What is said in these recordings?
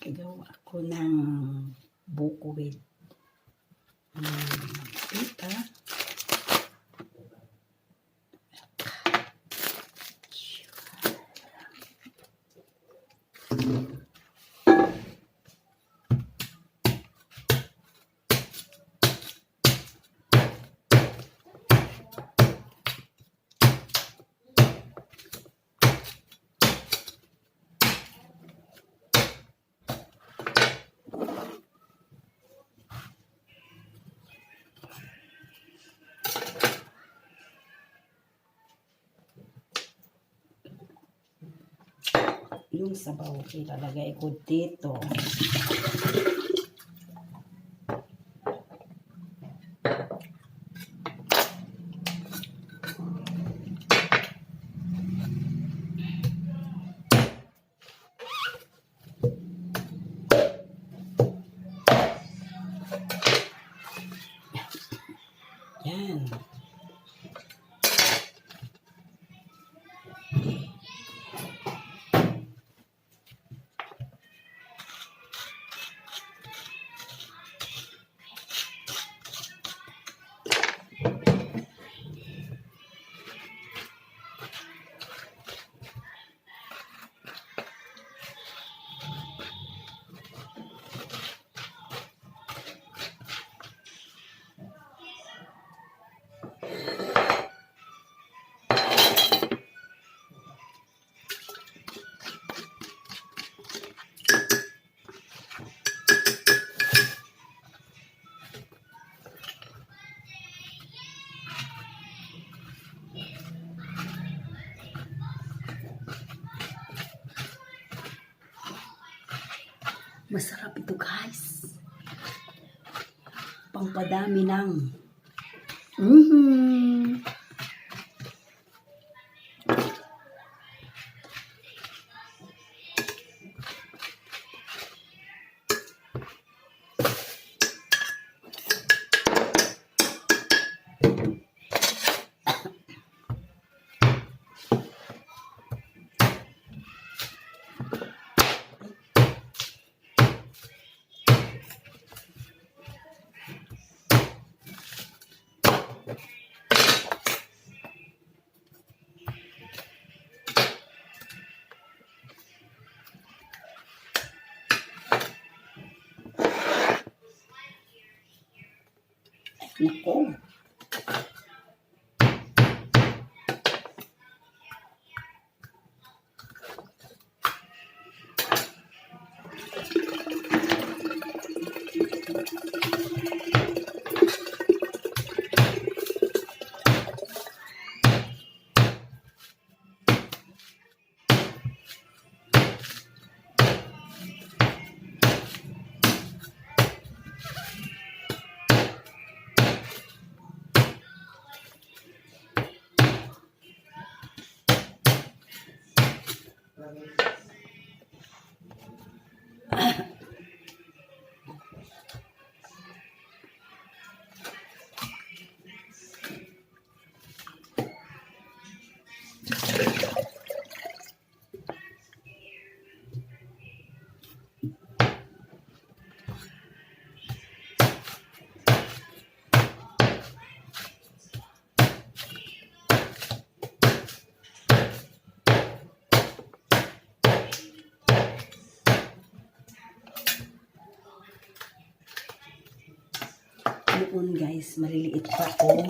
Gawa ako ng buko with pita. Yung sabaw ilalagay ko dito. Yan. Masarap ito, guys. Pampadami ng nako. Noon, guys, maliliit pa ako.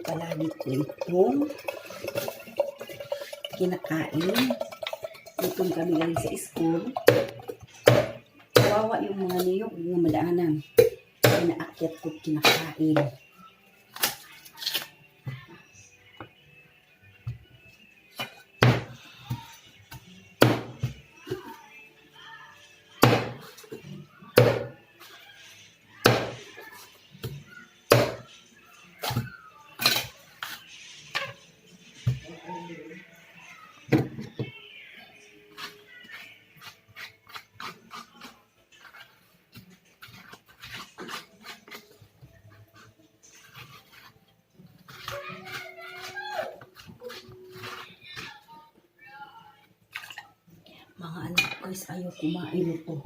Palagi ko itong kinakain. Itong kami galing sa school. Kawawa yung mga niyog ng madaanan. Pinaakyat ko kinakain. guys, ayaw kumain ito.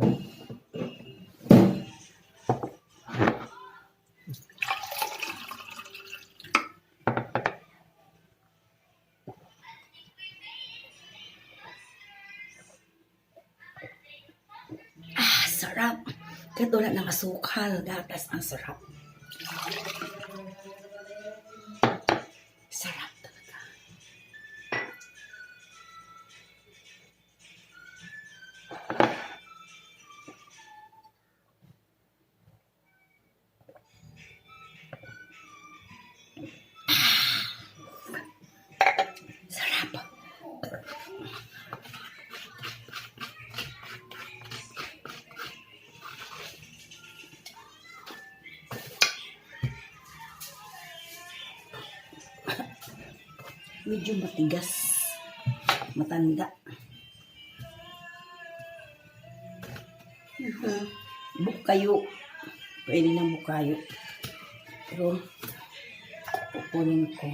Sarap. Kahit wala ng asukal, gatas ang sarap. Sarap talaga. Sarap. Medyo matigas. Matanda. Bukayo. Pwede ng bukayo. Pero, pupunin ko.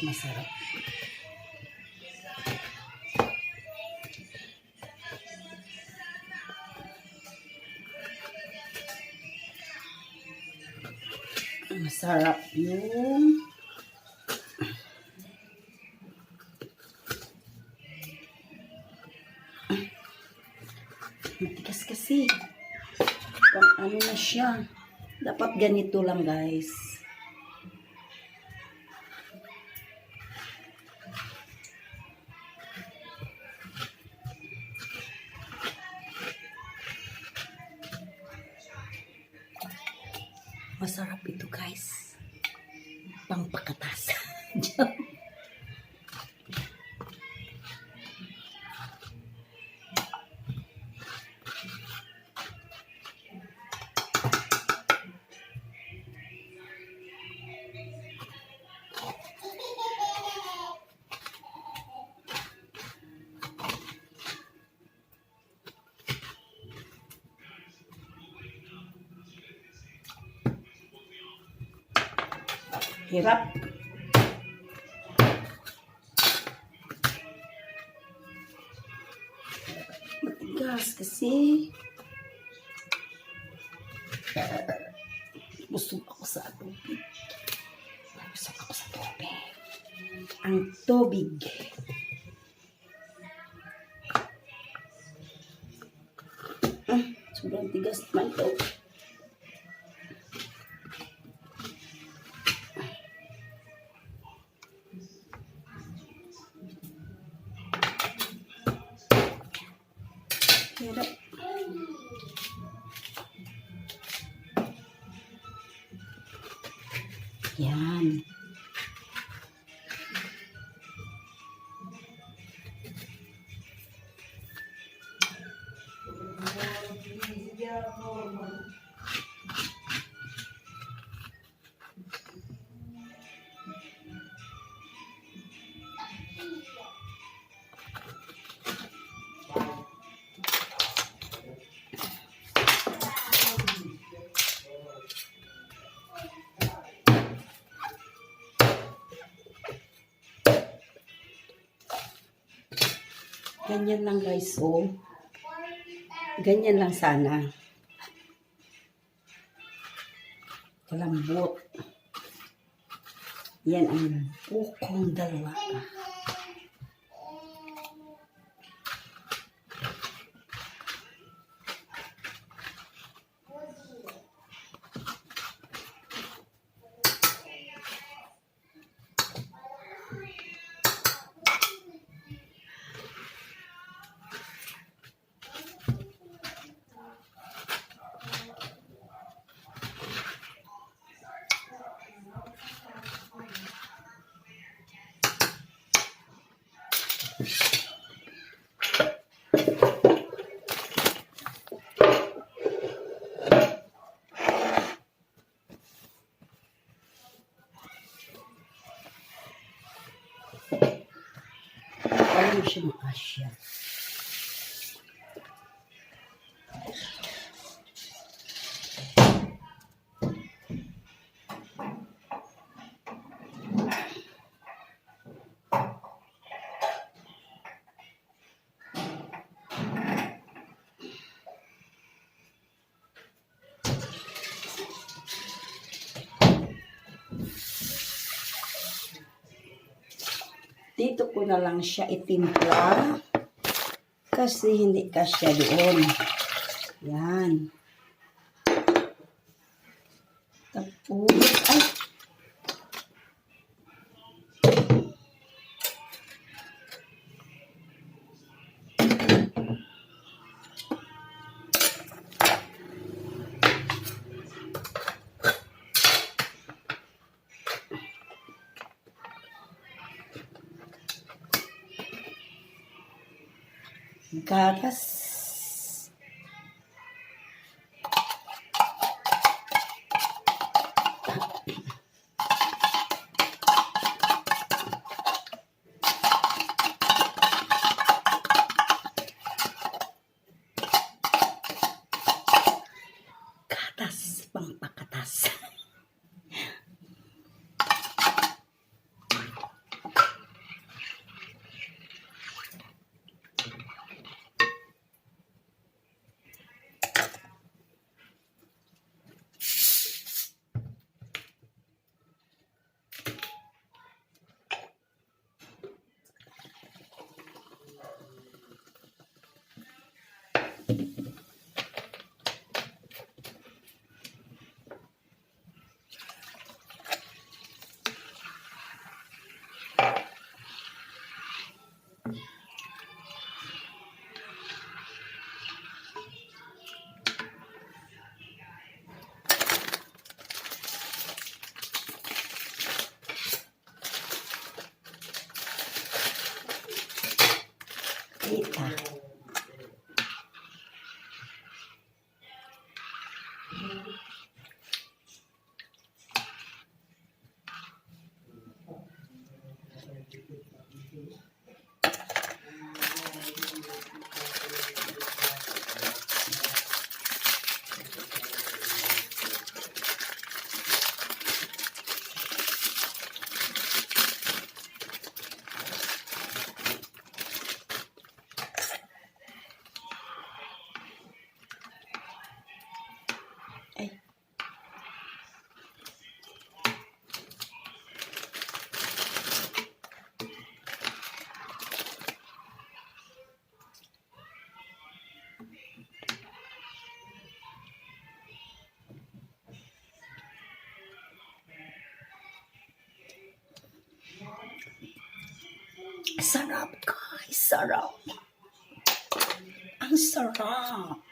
Masarap. Masarap yung matigas kasi. Pang ano na siya. Dapat ganito lang guys. Masarap ito guys. Pang pakatas. Hirap. Matigas kasi. Busog ako sa tubig. Busog ako sa tubig. Ang tubig. Sobrang tigas naman ito. Hirap. Yan. Ganyan lang guys, oh. Ganyan lang sana. Kalambot. Yan ang bukong dalawa. Paano siya makasya? dito ko na lang siya itimpla kasi hindi kasya doon. Yan. Tapos, ay! Gatas. Gatas, pampakatas. Kita. Ay. Sarap, guys. Sarap. Ang sarap.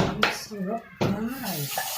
Ang sarap, guys.